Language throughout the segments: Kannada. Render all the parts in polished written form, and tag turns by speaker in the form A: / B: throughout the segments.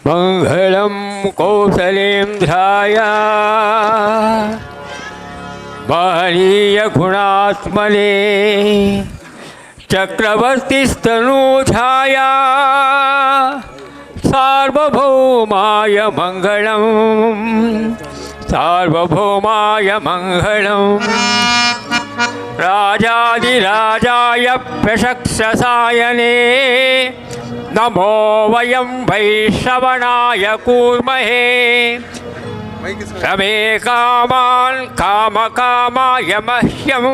A: ಮಂಗಳಂ ಕೌಸಲೇಂದ್ರಾಯ ಮಹನೀಯ ಗುಣಾತ್ಮನೇ ಚಕ್ರವರ್ತಿಸ್ತನೂಜಾಯ ಸಾರ್ವಭೌಮಾಯ ಮಂಗಳಂ ಸಾರ್ವಭೌಮಾಯ ಮಂಗಳಂ ರಾಜಾದಿರಾಜಾಯ ಪ್ರಶಕ್ಷಸಾಯನೇ ನಮೋ ವಯಂ ವೈಶ್ರವಣಾಯ ಕೂರ್ಮಹೇ ರಮೇ ಕಾಮಾನ್ ಕಾಮಕಾಮಾಯ ಮಹ್ಯಂ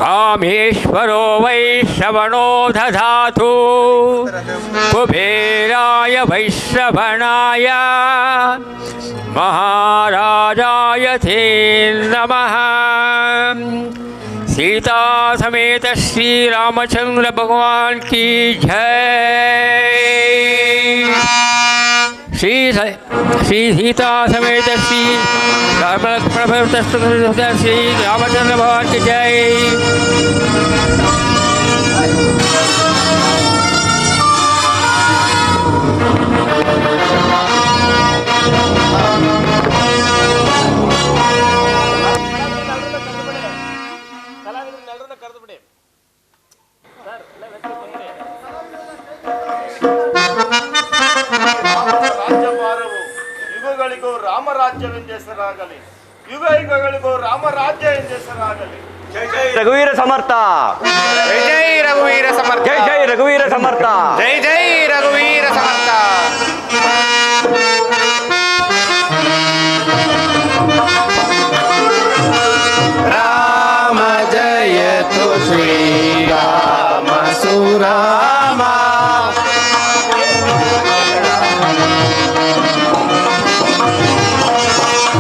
A: ಕಾಮೇಶ್ವರೋ ವೈಶ್ರವಣೋ ದಧಾತು ಕುಬೇರಾಯ ವೈಶ್ರವಣಾಯ महाराजाय ते नमः। सीता समेत श्री रामचंद्र भगवान की जय। श्री सीता समेत श्री रामचंद्र भगवान की जय।
B: ಯುಗಗಳಿಗೂ ರಾಮರಾಜ್ಯವೆಂದು ಹೆಸರಾಗಲಿ, ಯುಗ ಯುಗಗಳಿಗೂ ರಾಮರಾಜ್ಯ ಎಂದು ಹೆಸರಾಗಲಿ.
C: ಜೈ ಜೈ ರಘುವೀರ ಸಮರ್ಥ,
D: ಜೈ ಜೈ ರಘುವೀರ ಸಮರ್ಥ,
C: ಜೈ ಜೈ ರಘುವೀರ ಸಮರ್ಥ,
D: ಜೈ ಜೈ ರಘುವೀರ ಸಮರ್ಥ. ರಾಮ ಜಯತು ಶ್ರೀರಾಮ ಸುರಾಮ,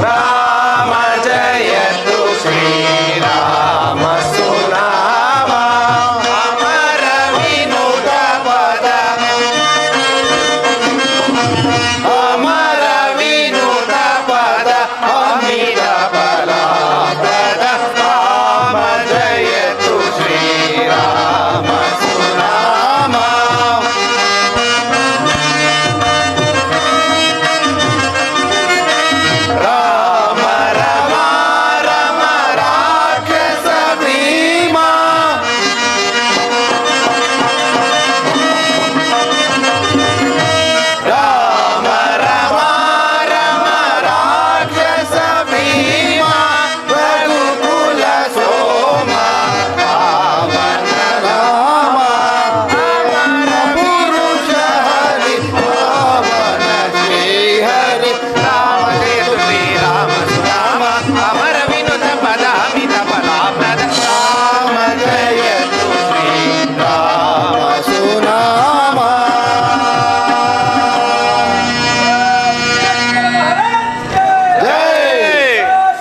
D: ರಾಮ ಜಯತು ಶ್ರೀರಾಮ ಸುರಾಮ. ಅಮರ ವಿನುತ ಪದ, ಅಮರ ವಿನುತ ಪದ, ಅಮಿತ ಫಲಪ್ರದ. ರಾಮ ಜಯತು ಶ್ರೀರಾಮ ಸುರಾಮ. ರಾಮ ರಮ ರಮ ರಾಕ್ಷಸ ಭೀಮ, ರಾಮ ರಮ ರಮ ರಾಕ್ಷಸ ಭೀಮ. ರಘುಕುಲ ಸೋಮ ಪಾವನ ರಾಮ, ಅಮರ ಪುರುಷ ಹರಿ ಪಾವನ ಶ್ರೀ ಹರಿ. ರಾಮ ಜಯತು ಶ್ರೀರಾಮ ಸುರಾಮ, ಅಮರ ವಿನುತ ಪದ ಅಮಿತ ಫಲಪ್ರದ. ರಾಮ ಜಯತು ಶ್ರೀರಾಮ ಸುರಾಮ. ಜೈ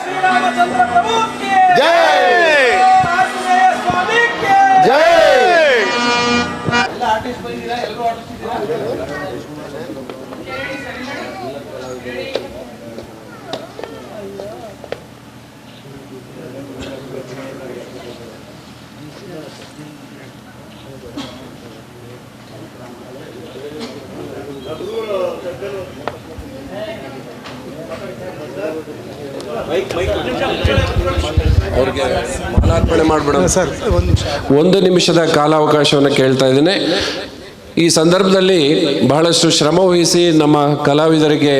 B: ಶ್ರೀರಾಮಚಂದ್ರ ಪ್ರಭು ಕಿ
D: ಜೈ
B: ಆಂಜನೇಯ ಸ್ವಾಮಿ ಕಿ
D: ಜೈ.
B: ಎಲ್ಲ ಆರ್ಟಿಸ್ಟ್ ಬಂದಿದ್ದೀರಾ, ಎಲ್ಲರೂ ಆಡಿಸ್ತಿದ್ದೀರಾ?
E: ಅವ್ರಿಗೆ ಮಾಲಾರ್ಪಣೆ ಮಾಡಿಬಿಡೋಣ ಸರ್. ಒಂದು ನಿಮಿಷದ ಕಾಲಾವಕಾಶವನ್ನು ಕೇಳ್ತಾ ಇದ್ದೇನೆ. ಈ ಸಂದರ್ಭದಲ್ಲಿ ಬಹಳಷ್ಟು ಶ್ರಮ ವಹಿಸಿ ನಮ್ಮ ಕಲಾವಿದರಿಗೆ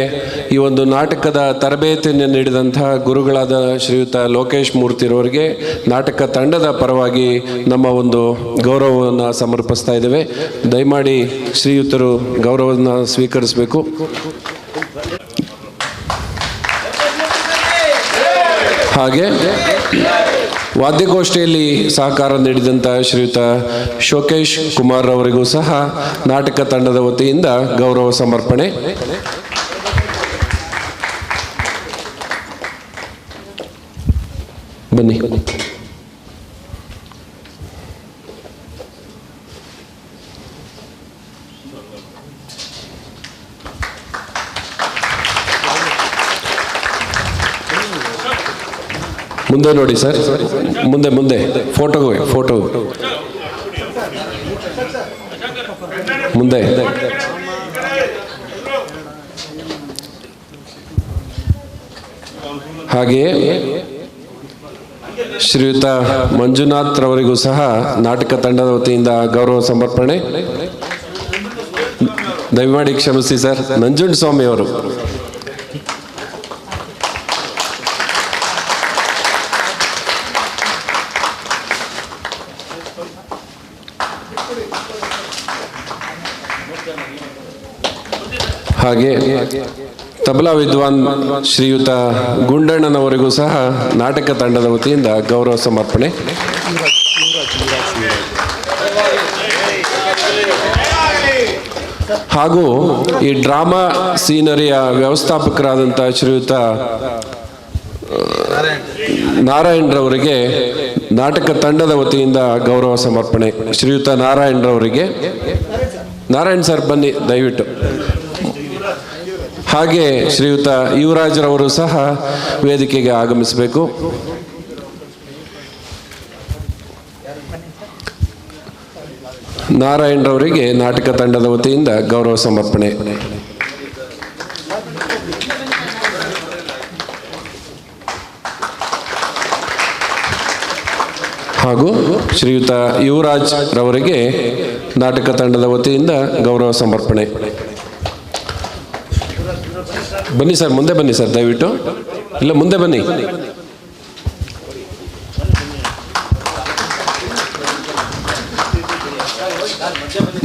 E: ಈ ಒಂದು ನಾಟಕದ ತರಬೇತಿಯನ್ನು ನೀಡಿದಂತಹ ಗುರುಗಳಾದ ಶ್ರೀಯುತ ಲೋಕೇಶ್ ಮೂರ್ತಿರವರಿಗೆ ನಾಟಕ ತಂಡದ ಪರವಾಗಿ ನಮ್ಮ ಒಂದು ಗೌರವವನ್ನು ಸಮರ್ಪಿಸ್ತಾ ಇದ್ದೇವೆ. ದಯಮಾಡಿ ಶ್ರೀಯುತರು ಗೌರವವನ್ನು ಸ್ವೀಕರಿಸಬೇಕು. ಹಾಗೆ ವಾದ್ಯಗೋಷ್ಠಿಯಲ್ಲಿ ಸಹಕಾರ ನೀಡಿದಂಥ ಶ್ರೀಯುತ ಶೋಕೇಶ್ ಕುಮಾರ್ ಅವರಿಗೂ ಸಹ ನಾಟಕ ತಂಡದ ವತಿಯಿಂದ ಗೌರವ ಸಮರ್ಪಣೆ. ಬನ್ನಿ. ಮುಂದೆ ನೋಡಿ ಸರ್, ಮುಂದೆ ಮುಂದೆ ಫೋಟೋ ಮುಂದೆ. ಹಾಗೆಯೇ ಶ್ರೀಯುತ ಮಂಜುನಾಥ್ ರವರಿಗೂ ಸಹ ನಾಟಕ ತಂಡದ ವತಿಯಿಂದ ಗೌರವ ಸಮರ್ಪಣೆ. ದಯಮಾಡಿ ಕ್ಷಮಿಸಿ ಸರ್, ನಂಜುಂಡ ಸ್ವಾಮಿ ಅವರು. ಹಾಗೆ ತಬಲಾ ವಿದ್ವಾನ್ ಶ್ರೀಯುತ ಗುಂಡಣ್ಣನವರಿಗೂ ಸಹ ನಾಟಕ ತಂಡದ ವತಿಯಿಂದ ಗೌರವ ಸಮರ್ಪಣೆ. ಹಾಗೂ ಈ ಡ್ರಾಮಾ ಸೀನರಿಯ ವ್ಯವಸ್ಥಾಪಕರಾದಂಥ ಶ್ರೀಯುತ ನಾರಾಯಣರವರಿಗೆ ನಾಟಕ ತಂಡದ ವತಿಯಿಂದ ಗೌರವ ಸಮರ್ಪಣೆ. ಶ್ರೀಯುತ ನಾರಾಯಣರವರಿಗೆ, ನಾರಾಯಣ್ ಸರ್ ಬನ್ನಿ ದಯವಿಟ್ಟು. ಹಾಗೆ ಶ್ರೀಯುತ ಯುವರಾಜ್ರವರು ಸಹ ವೇದಿಕೆಗೆ ಆಗಮಿಸಬೇಕು. ನಾರಾಯಣರವರಿಗೆ ನಾಟಕ ತಂಡದ ವತಿಯಿಂದ ಗೌರವ ಸಮರ್ಪಣೆ. ಹಾಗೂ ಶ್ರೀಯುತ ಯುವರಾಜ್ ರವರಿಗೆ ನಾಟಕ ತಂಡದ ವತಿಯಿಂದ ಗೌರವ ಸಮರ್ಪಣೆ. ಬನ್ನಿ ಸರ್, ಮುಂದೆ ಬನ್ನಿ ಸರ್ ದಯವಿಟ್ಟು. ಇಲ್ಲ, ಮುಂದೆ ಬನ್ನಿ.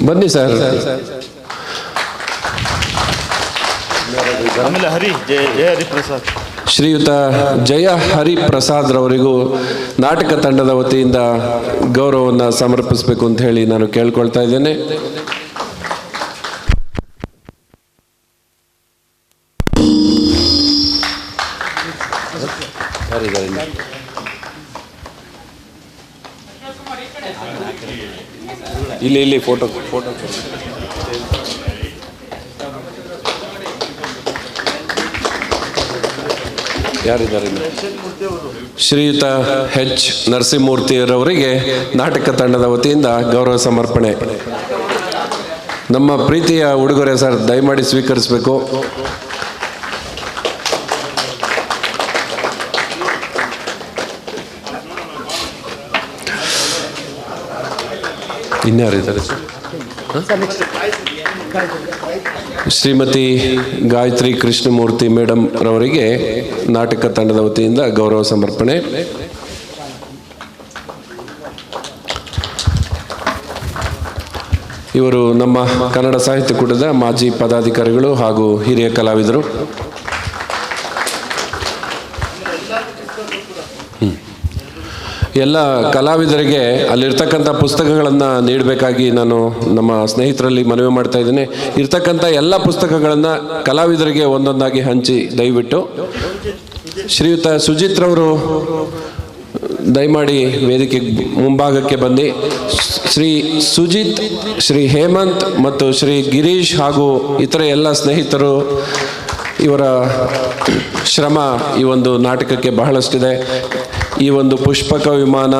E: ಬನ್ನಿ ಸರ್. ಶ್ರೀಯುತ ಜಯ ಹರಿಪ್ರಸಾದ್ ರವರಿಗೂ ನಾಟಕ ತಂಡದ ವತಿಯಿಂದ ಗೌರವವನ್ನು ಸಮರ್ಪಿಸಬೇಕು ಅಂತ ಹೇಳಿ ನಾನು ಕೇಳ್ಕೊಳ್ತಾ ಇದ್ದೇನೆ. ಇಲ್ಲಿ ಫೋಟೋ ಯಾರಿದ್ದಾರೆ? ಶ್ರೀಯುತ ಎಚ್ ನರಸಿಂಹಮೂರ್ತಿಯವರಿಗೆ ನಾಟಕ ತಂಡದ ವತಿಯಿಂದ ಗೌರವ ಸಮರ್ಪಣೆ. ನಮ್ಮ ಪ್ರೀತಿಯ ಉಡುಗೊರೆ ಸರ್, ದಯಮಾಡಿ ಸ್ವೀಕರಿಸಬೇಕು. ಇನ್ಯಾರಿದ್ದಾರೆ ಸರ್? ಶ್ರೀಮತಿ ಗಾಯತ್ರಿ ಕೃಷ್ಣಮೂರ್ತಿ ಮೇಡಮ್ ರವರಿಗೆ ನಾಟಕ ತಂಡದ ವತಿಯಿಂದ ಗೌರವ ಸಮರ್ಪಣೆ. ಇವರು ನಮ್ಮ ಕನ್ನಡ ಸಾಹಿತ್ಯ ಕೂಟದ ಮಾಜಿ ಪದಾಧಿಕಾರಿಗಳು ಹಾಗೂ ಹಿರಿಯ ಕಲಾವಿದರು. ಎಲ್ಲ ಕಲಾವಿದರಿಗೆ ಅಲ್ಲಿರ್ತಕ್ಕಂಥ ಪುಸ್ತಕಗಳನ್ನು ನೀಡಬೇಕಾಗಿ ನಾನು ನಮ್ಮ ಸ್ನೇಹಿತರಲ್ಲಿ ಮನವಿ ಮಾಡ್ತಾ ಇದ್ದೇನೆ. ಇರ್ತಕ್ಕಂಥ ಎಲ್ಲ ಪುಸ್ತಕಗಳನ್ನು ಕಲಾವಿದರಿಗೆ ಒಂದೊಂದಾಗಿ ಹಂಚಿ ದಯವಿಟ್ಟು. ಶ್ರೀಯುತ ಸುಜಿತ್ ರವರು ದಯಮಾಡಿ ವೇದಿಕೆ ಮುಂಭಾಗಕ್ಕೆ ಬನ್ನಿ. ಶ್ರೀ ಸುಜಿತ್, ಶ್ರೀ ಹೇಮಂತ್ ಮತ್ತು ಶ್ರೀ ಗಿರೀಶ್ ಹಾಗೂ ಇತರ ಎಲ್ಲ ಸ್ನೇಹಿತರು, ಇವರ ಶ್ರಮ ಈ ಒಂದು ನಾಟಕಕ್ಕೆ ಬಹಳಷ್ಟಿದೆ. ಈ ಒಂದು ಪುಷ್ಪಕ ವಿಮಾನ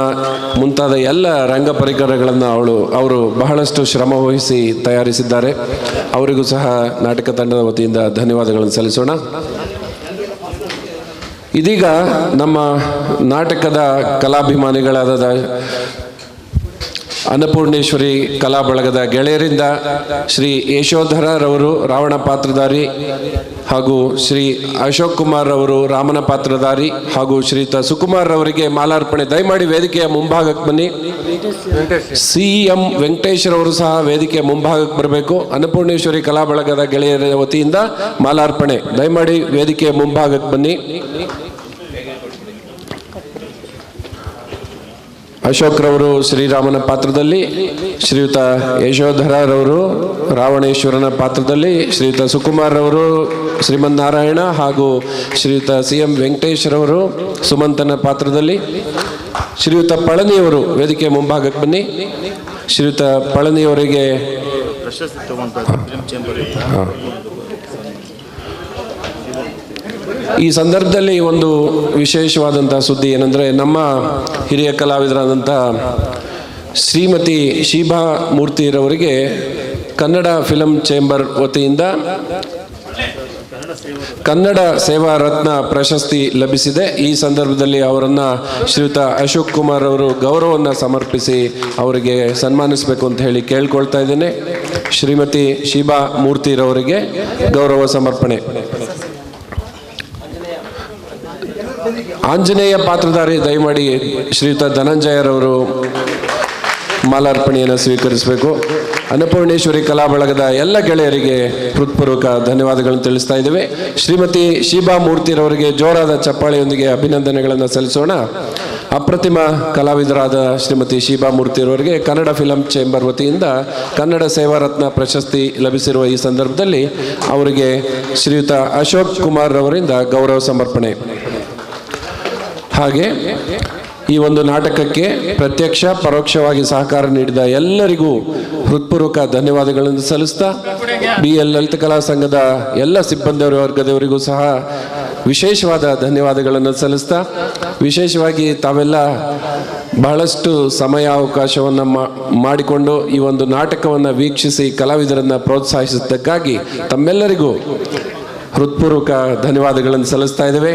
E: ಮುಂತಾದ ಎಲ್ಲ ರಂಗ ಪರಿಕರಗಳನ್ನು ಅವರು ಬಹಳಷ್ಟು ಶ್ರಮ ವಹಿಸಿ ತಯಾರಿಸಿದ್ದಾರೆ. ಅವರಿಗೂ ಸಹ ನಾಟಕ ತಂಡದ ವತಿಯಿಂದ ಧನ್ಯವಾದಗಳನ್ನು ಸಲ್ಲಿಸೋಣ. ಇದೀಗ ನಮ್ಮ ನಾಟಕದ ಕಲಾಭಿಮಾನಿಗಳಾದ ಅನ್ನಪೂರ್ಣೇಶ್ವರಿ ಕಲಾ ಬಳಗದ ಗೆಳೆಯರಿಂದ ಶ್ರೀ ಯಶೋಧರರವರು ರಾವಣ ಪಾತ್ರಧಾರಿ ಹಾಗೂ ಶ್ರೀ ಅಶೋಕ್ ಕುಮಾರ್ ಅವರು ರಾಮನ ಪಾತ್ರಧಾರಿ ಹಾಗೂ ಶ್ರೀಯುತ ಸುಕುಮಾರ್ ಅವರಿಗೆ ಮಾಲಾರ್ಪಣೆ. ದಯಮಾಡಿ ವೇದಿಕೆಯ ಮುಂಭಾಗಕ್ಕೆ ಬನ್ನಿ. CM ವೆಂಕಟೇಶ್ ರವರು ಸಹ ವೇದಿಕೆಯ ಮುಂಭಾಗಕ್ಕೆ ಬರಬೇಕು. ಅನ್ನಪೂರ್ಣೇಶ್ವರಿ ಕಲಾ ಬಳಗದ ಗೆಳೆಯರ ವತಿಯಿಂದ ಮಾಲಾರ್ಪಣೆ. ದಯಮಾಡಿ ವೇದಿಕೆಯ ಮುಂಭಾಗಕ್ಕೆ ಬನ್ನಿ. ಅಶೋಕ್ ರವರು ಶ್ರೀರಾಮನ ಪಾತ್ರದಲ್ಲಿ, ಶ್ರೀಯುತ ಯಶೋಧರರವರು ರಾವಣೇಶ್ವರನ ಪಾತ್ರದಲ್ಲಿ, ಶ್ರೀಯುತ ಸುಕುಮಾರ್ ರವರು ಶ್ರೀಮನ್ನಾರಾಯಣ ಹಾಗೂ ಶ್ರೀಯುತ CM ವೆಂಕಟೇಶ್ ರವರು ಸುಮಂತನ ಪಾತ್ರದಲ್ಲಿ, ಶ್ರೀಯುತ ಪಳನಿಯವರು ವೇದಿಕೆ ಮುಂಭಾಗಕ್ಕೆ ಬನ್ನಿ. ಶ್ರೀಯುತ ಪಳನಿಯವರಿಗೆ ಈ ಸಂದರ್ಭದಲ್ಲಿ ಒಂದು ವಿಶೇಷವಾದಂಥ ಸುದ್ದಿ ಏನಂದರೆ, ನಮ್ಮ ಹಿರಿಯ ಕಲಾವಿದರಾದಂಥ ಶ್ರೀಮತಿ ಶೀಬಾ ಮೂರ್ತಿರವರಿಗೆ ಕನ್ನಡ ಫಿಲಂ ಚೇಂಬರ್ ವತಿಯಿಂದ ಕನ್ನಡ ಸೇವಾ ರತ್ನ ಪ್ರಶಸ್ತಿ ಲಭಿಸಿದೆ. ಈ ಸಂದರ್ಭದಲ್ಲಿ ಅವರನ್ನು ಶ್ರೀಯುತ ಅಶೋಕ್ ಕುಮಾರ್ ಅವರು ಗೌರವವನ್ನು ಸಮರ್ಪಿಸಿ ಅವರಿಗೆ ಸನ್ಮಾನಿಸಬೇಕು ಅಂತ ಹೇಳಿ ಕೇಳ್ಕೊಳ್ತಾ ಇದ್ದೇನೆ. ಶ್ರೀಮತಿ ಶೀಬಾ ಮೂರ್ತಿರವರಿಗೆ ಗೌರವ ಸಮರ್ಪಣೆ. ಆಂಜನೇಯ ಪಾತ್ರಧಾರಿ ದಯಮಾಡಿ ಶ್ರೀಯುತ ಧನಂಜಯರವರು ಮಾಲಾರ್ಪಣೆಯನ್ನು ಸ್ವೀಕರಿಸಬೇಕು. ಅನ್ನಪೂರ್ಣೇಶ್ವರಿ ಕಲಾ ಬಳಗದ ಎಲ್ಲ ಗೆಳೆಯರಿಗೆ ಹೃತ್ಪೂರ್ವಕ ಧನ್ಯವಾದಗಳನ್ನು ತಿಳಿಸ್ತಾ ಇದ್ದೇವೆ. ಶ್ರೀಮತಿ ಶೀಬಾ ಮೂರ್ತಿರವರಿಗೆ ಜೋರಾದ ಚಪ್ಪಾಳೆಯೊಂದಿಗೆ ಅಭಿನಂದನೆಗಳನ್ನು ಸಲ್ಲಿಸೋಣ. ಅಪ್ರತಿಮ ಕಲಾವಿದರಾದ ಶ್ರೀಮತಿ ಶೀಬಾ ಮೂರ್ತಿರವರಿಗೆ ಕನ್ನಡ ಫಿಲಂ ಚೇಂಬರ್ ವತಿಯಿಂದ ಕನ್ನಡ ಸೇವಾ ರತ್ನ ಪ್ರಶಸ್ತಿ ಲಭಿಸಿರುವ ಈ ಸಂದರ್ಭದಲ್ಲಿ ಅವರಿಗೆ ಶ್ರೀಯುತ ಅಶೋಕ್ ಕುಮಾರ್ ಅವರಿಂದ ಗೌರವ ಸಮರ್ಪಣೆ. ಹಾಗೆ ಈ ಒಂದು ನಾಟಕಕ್ಕೆ ಪ್ರತ್ಯಕ್ಷ ಪರೋಕ್ಷವಾಗಿ ಸಹಕಾರ ನೀಡಿದ ಎಲ್ಲರಿಗೂ ಹೃತ್ಪೂರ್ವಕ ಧನ್ಯವಾದಗಳನ್ನು ಸಲ್ಲಿಸ್ತಾ BL ಲಲಿತ ಕಲಾ ಸಂಘದ ಎಲ್ಲ ಸಿಬ್ಬಂದಿ ವರ್ಗದವರಿಗೂ ಸಹ ವಿಶೇಷವಾದ ಧನ್ಯವಾದಗಳನ್ನು ಸಲ್ಲಿಸ್ತಾ, ವಿಶೇಷವಾಗಿ ತಾವೆಲ್ಲ ಬಹಳಷ್ಟು ಸಮಯಾವಕಾಶವನ್ನು ಮಾಡಿಕೊಂಡು ಈ ಒಂದು ನಾಟಕವನ್ನು ವೀಕ್ಷಿಸಿ ಕಲಾವಿದರನ್ನು ಪ್ರೋತ್ಸಾಹಿಸಿದ್ದಕ್ಕಾಗಿ ತಮ್ಮೆಲ್ಲರಿಗೂ ಹೃತ್ಪೂರ್ವಕ ಧನ್ಯವಾದಗಳನ್ನು ಸಲ್ಲಿಸ್ತಾ ಇದ್ದೇವೆ.